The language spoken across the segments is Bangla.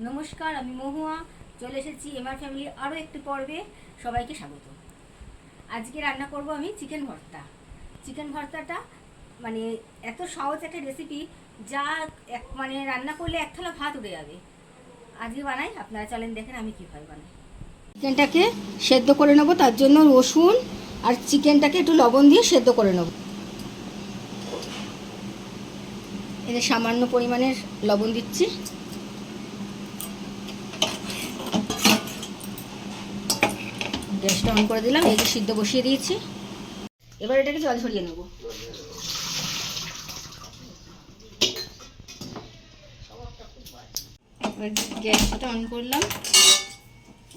নমস্কার, আমি মহুয়া। চলে এসেছি এমআর ফ্যামিলি আরও একটি পর্বে। সবাইকে স্বাগত। আজকে রান্না করব আমি চিকেন ভর্তা। চিকেন ভর্তাটা মানে এত সহজ একটা রেসিপি, যা মানে রান্না করলে এক থালা ভাত উঠে যাবে। আজকে বানাই, আপনারা চলেন দেখেন আমি কীভাবে বানাই। চিকেনটাকে সেদ্ধ করে নেবো, তার জন্য রসুন আর চিকেনটাকে একটু লবণ দিয়ে সেদ্ধ করে নেব। এতে সামান্য পরিমাণের লবণ দিচ্ছি। গ্যাসটা অন করে দিলাম, এই যে সিদ্ধ বসিয়ে দিয়েছি। এবার এটাকে জল ঝরিয়ে নেব। এবার গ্যাসটা অন করলাম,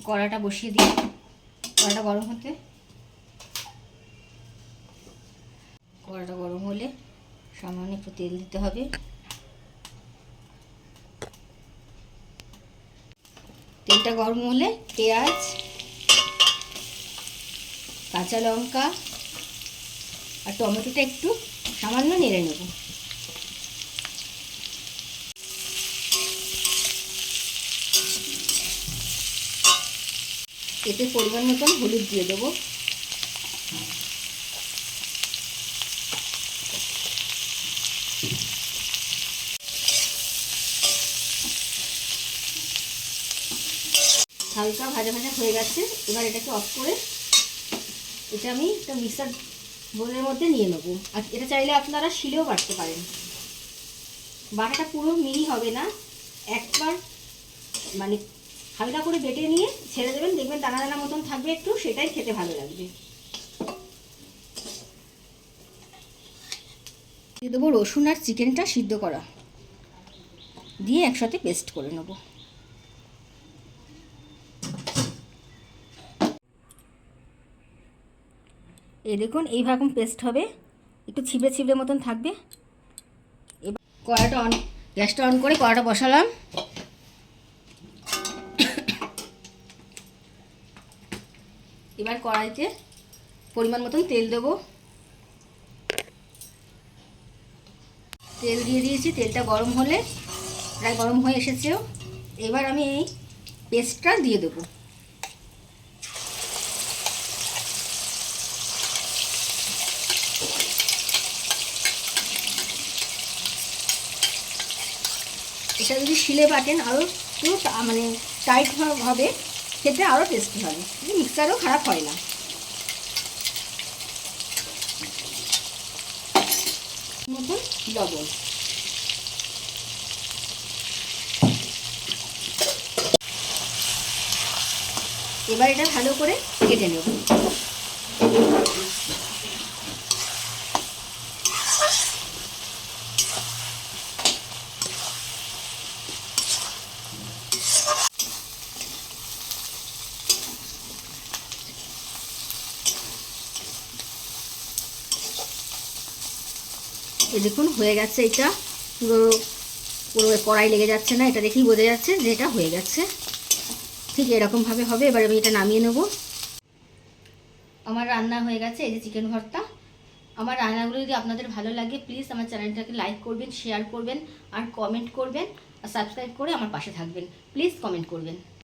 কড়াটা বসিয়ে দিই। কড়াটা গরম হতে, কড়াটা গরম হলে সামান্য একটু তেল দিতে হবে। তেলটা গরম হলে পেঁয়াজ, কাঁচা লঙ্কা আর টমেটোটা একটু সামান্য নেড়ে নেব। এতে পরিমাণ মতন হলুদ দিয়ে দেবো। হালকা ভাজা ভাজা হয়ে গেছে। এবার এটাকে অফ করে এটা আমি একটা মিক্সার বোলের মধ্যে নিয়ে নেবো। আর এটা চাইলে আপনারা শিলেও বাটতে পারেন। বাটাটা পুরো মিহি হবে না, একবার মানে হালকা করে বেটে নিয়ে ছেড়ে দেবেন, দেখবেন দানা দানা মতন থাকবে একটু, সেটাই খেতে ভালো লাগবে। দিয়ে দেবো রসুন আর চিকেনটা সিদ্ধ করা, দিয়ে একসাথে পেস্ট করে নেব। এই দেখুন এইরকম পেস্ট হবে, একটু ছিবড়ে ছিবড়ে মতন থাকবে। এবার কড়াটা অন, গ্যাসটা অন করে কড়াটা বসালাম। এবার কড়াইতে পরিমাণ মতন তেল দেবো। তেল দিয়ে দিয়েছি, তেলটা গরম হলে, প্রায় গরম হয়ে এসেছেও, এবার আমি এই পেস্টটা দিয়ে দেবো। এটা যদি শিলে বাটেন আরও একটু মানে টাইট হবে, খেতে আরও টেস্টি হবে। মিক্সারও খারাপ হয় না। মতন লবণ, এবার এটা ভালো করে কেটে নেব। এই দেখুন হয়ে গেছে, এটা পুরো পুরো কড়াই লেগে যাচ্ছে না, এটা দেখেই বোঝা যাচ্ছে যে এটা হয়ে গেছে। ঠিক এরকমভাবে হবে। এবার আমি এটা নামিয়ে নেব। আমার রান্না হয়ে গেছে, এই যে চিকেন ভর্তা। আমার রান্নাগুলো যদি আপনাদের ভালো লাগে, প্লিজ আমার চ্যানেলটাকে লাইক করবেন, শেয়ার করবেন আর কমেন্ট করবেন, আর সাবস্ক্রাইব করে আমার পাশে থাকবেন। প্লিজ কমেন্ট করবেন।